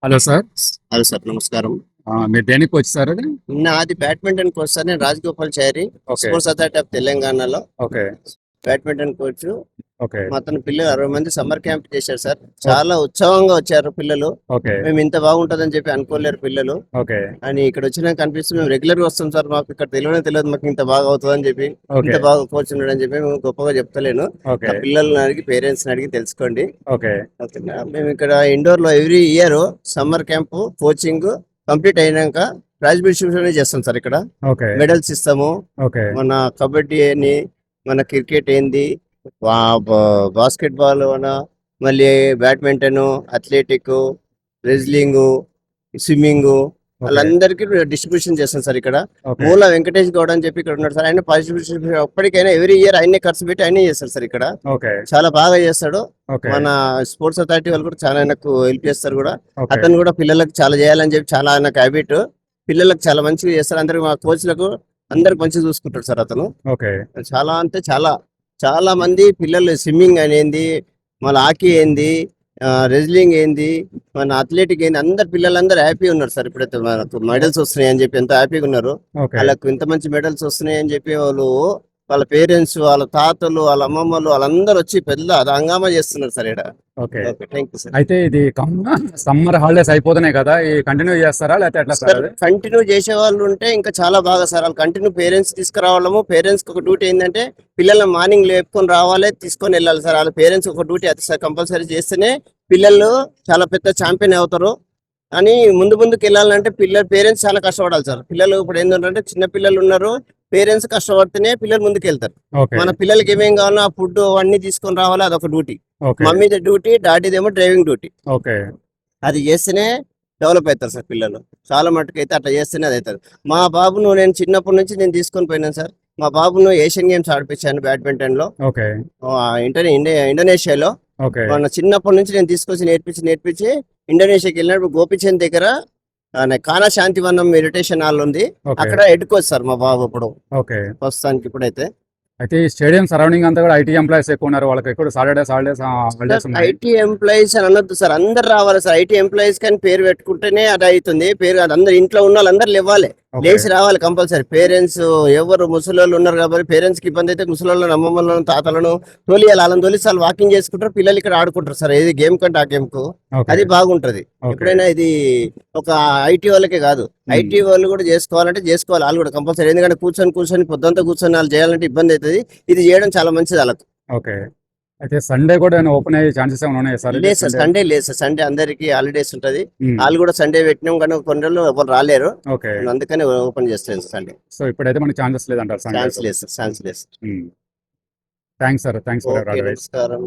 Hello sir. Hello sir, నమస్కారం. మీరు దేనికి కోచ్ సార్ అది? నాది బ్యాడ్మింటన్ కోచ్ సార్. నేను Rajagopalachari okay. Sports authority of తెలంగాణలో ఓకే. Badminton coach. ఓకే. మొత్తం పిల్లలు 60 మంది సమ్మర్ క్యాంప్ చేశారు సార్. చాలా ఉత్సాహంగా వచ్చారు పిల్లలు. ఓకే. మేము ఇంత బాగుంటుందని చెప్పి అనుకోలేరు పిల్లలు. ఓకే. అని ఇక్కడ వచ్చినాక అనిపిస్తుంది, మేము రెగ్యులర్ గా వస్తాం సార్, మాకు ఇక్కడ తెలియదు మాకు ఇంత బాగా అవుతుందని చెప్పి, ఓకే. ఇంత బాగా కోచ్ ఉన్నాడని చెప్పి మేము గొప్పగా చెప్తలేను. ఓకే. పిల్లల్ని అడిగి పేరెంట్స్ అడిగి తెలుసుకోండి. ఓకే. ఓకేనా? మేము ఇక్కడ ఇండోర్ లో every year summer camp coaching complete అయినాక ప్రైజ్ డిస్ట్రిబ్యూషన్ చేస్తాం సార్. ఇక్కడ ఓకే. మెడల్స్ ఇస్తాము. ఓకే. మన కబడ్డీ అని, మన క్రికెట్ ఏంది, బాస్కెట్ బాల్ అన, మళ్ళీ బ్యాడ్మింటన్, అథ్లెటిక్, రెజ్లింగ్, స్విమ్మింగ్, వాళ్ళందరికీ డిస్ట్రిబ్యూషన్ చేస్తాం సార్. ఇక్కడ ఓకే. మూల వెంకటేష్ గౌడ్ అని చెప్పి ఇక్కడ ఉన్నాడు సార్. ఆయన పార్టిసిపేషన్ ఎప్పటికైనా ఎవ్రీ ఇయర్ ఆయనే ఖర్చు పెట్టి ఆయనే చేస్తారు సార్. ఇక్కడ ఓకే. చాలా బాగా చేస్తాడు. ఓకే. మన స్పోర్ట్స్ అథారిటీ వాళ్ళు కూడా చాలా ఆయనకు హెల్ప్ చేస్తారు కూడా. ఓకే. అతను కూడా పిల్లలకు చాలా చేయాలని చెప్పి చాలా ఆయనకు హ్యాబిట్. పిల్లలకు చాలా మంచిగా చేస్తారు. అందరికి మా కోచ్లకు అందరికి మంచిగా చూసుకుంటాడు సార్ అతను. ఓకే. చాలా అంటే చాలా చాలా మంది పిల్లలు స్విమ్మింగ్ అనేది, మళ్ళీ హాకీ ఏంది, రెజ్లింగ్ ఏంది, మన అథ్లెటిక్ ఏంది, అందరు పిల్లలందరూ హ్యాపీ ఉన్నారు సార్. ఇప్పుడైతే మనకు మెడల్స్ వస్తున్నాయి అని చెప్పి ఎంత హ్యాపీగా ఉన్నారు. ఓకే. వాళ్ళకు ఇంత మంచి మెడల్స్ వస్తున్నాయి అని చెప్పి వాళ్ళు, వాళ్ళ పేరెంట్స్, వాళ్ళ తాతలు, వాళ్ళ అమ్మమ్మలు వాళ్ళందరూ వచ్చి పెద్ద హంగామా చేస్తున్నారు సార్ ఇక్కడ. ఓకే. Thank you sir. అయితే ఇది సమ్మర్ హాలిడేస్ అయిపోతున్నాయి కదా, ఈ కంటిన్యూ చేస్తారా లేకపోతే ఎట్లా సార్ అది? కంటిన్యూ చేసే వాళ్ళు ఉంటే ఇంకా చాలా బాగా సార్. వాళ్ళు కంటిన్యూ పేరెంట్స్ తీసుకురావడము. పేరెంట్స్ ఒక డ్యూటీ ఏంటంటే పిల్లల్ని మార్నింగ్ లేపుకొని రావాలి, తీసుకొని వెళ్ళాలి సార్. వాళ్ళ పేరెంట్స్ ఒక డ్యూటీ అది సార్, కంపల్సరీ చేస్తేనే పిల్లలు చాలా పెద్ద ఛాంపియన్ అవుతారు. అని ముందుకు వెళ్ళాలంటే పేరెంట్స్ చాలా కష్టపడాలి సార్. పిల్లలు ఇప్పుడు ఏంటంటే చిన్న పిల్లలు ఉన్నారు, పేరెంట్స్ కష్టపడితేనే పిల్లలు ముందుకు వెళ్తారు. ఓకే. మన పిల్లలకి ఏమేం కావాలో ఆ ఫుడ్ అవన్నీ తీసుకొని రావాలి, అదొక డ్యూటీ. ఓకే. మమ్మీది డ్యూటీ, డాడీదేమో డ్రైవింగ్ డ్యూటీ. ఓకే. అది చేస్తేనే డెవలప్ అవుతారు సార్ పిల్లలు. చాలా మటుకు అయితే అట్లా చేస్తేనే అది అవుతారు. మా బాబును నేను చిన్నప్పటి నుంచి నేను తీసుకొని పోయినాను సార్. మా బాబును ఏషియన్ గేమ్స్ ఆడిపించాను బ్యాడ్మింటన్ లో, ఓకే. ఇండోనేషియాలో. ఓకే. మన చిన్నప్పటి నుంచి నేను తీసుకొచ్చి నేర్పించి ఇండోనేషియాకి వెళ్ళినప్పుడు గోపిచంద్ దగ్గర కానా శాంతివనం మెడిటేషన్ హాల్ ఉంది, ఓకే. అక్కడ ఎడ్డుకోవచ్చు సార్ మా బాబు ఇప్పుడు ఓకే. ప్రస్తుతానికి. ఇప్పుడైతే అయితే ఈ స్టేడియం సరౌండింగ్ అంతా కూడా ఐటీ ఎంప్లాయీస్ ఎక్కువ ఉన్నారు, వాళ్ళకి ఎక్కువ హాలిడేస్ ఉన్నాయి. ఐటీ ఎంప్లాయీస్ అని అనొద్దు సార్, అందరు రావాలి సార్. ఐటీ ఎంప్లాయీస్ కానీ పేరు పెట్టుకుంటేనే అది అవుతుంది. పేరు కాదు, అందరు ఇంట్లో ఉన్న వాళ్ళందరూ లేవాలి, లేచి రావాలి కంపల్సరీ. పేరెంట్స్ ఎవరు ముసలోళ్ళు ఉన్నారు కాబట్టి పేరెంట్స్ కి ఇబ్బంది అయితే ముసలోళ్ళను, అమ్మమ్మలను, తాతలను తోలియాలి. వాళ్ళని తోలిసి వాళ్ళు వాకింగ్ చేసుకుంటారు, పిల్లలు ఇక్కడ ఆడుకుంటారు సార్. ఏది గేమ్ కంటే ఆ గేమ్ కు అది బాగుంటది. ఎప్పుడైనా ఇది ఒక ఐటీ వాళ్ళకే కాదు, ఐటీ వాళ్ళు కూడా చేసుకోవాలంటే చేసుకోవాలి వాళ్ళు కూడా కంపల్సరీ. ఎందుకంటే కూర్చొని పొద్దుంతా కూర్చొని వాళ్ళు చేయాలంటే ఇబ్బంది అవుతుంది. ఇది చేయడం చాలా మంచిది వాళ్ళకు. ఓకే. అయితే సండే కూడా ఓపెన్ అయ్యే ఛాన్సెస్ ఏమైనా ఉన్నాయి సార్? లేదు సార్, సండే లేదు సార్. సండే అందరికి హాలిడేస్ ఉంటది. వాళ్ళు కూడా సండే పెట్టినాం కానీ కొన్ని రోజులు ఎవరు రాలేరు, అందుకని ఓపెన్ చేస్తాను సండే. సో ఇప్పుడైతే మనకి ఛాన్సెస్ లేదంటారు? ఛాన్స్ లేదు సార్, ఛాన్స్ లేదు. Thanks sir, thanks for your advice. నమస్కారం.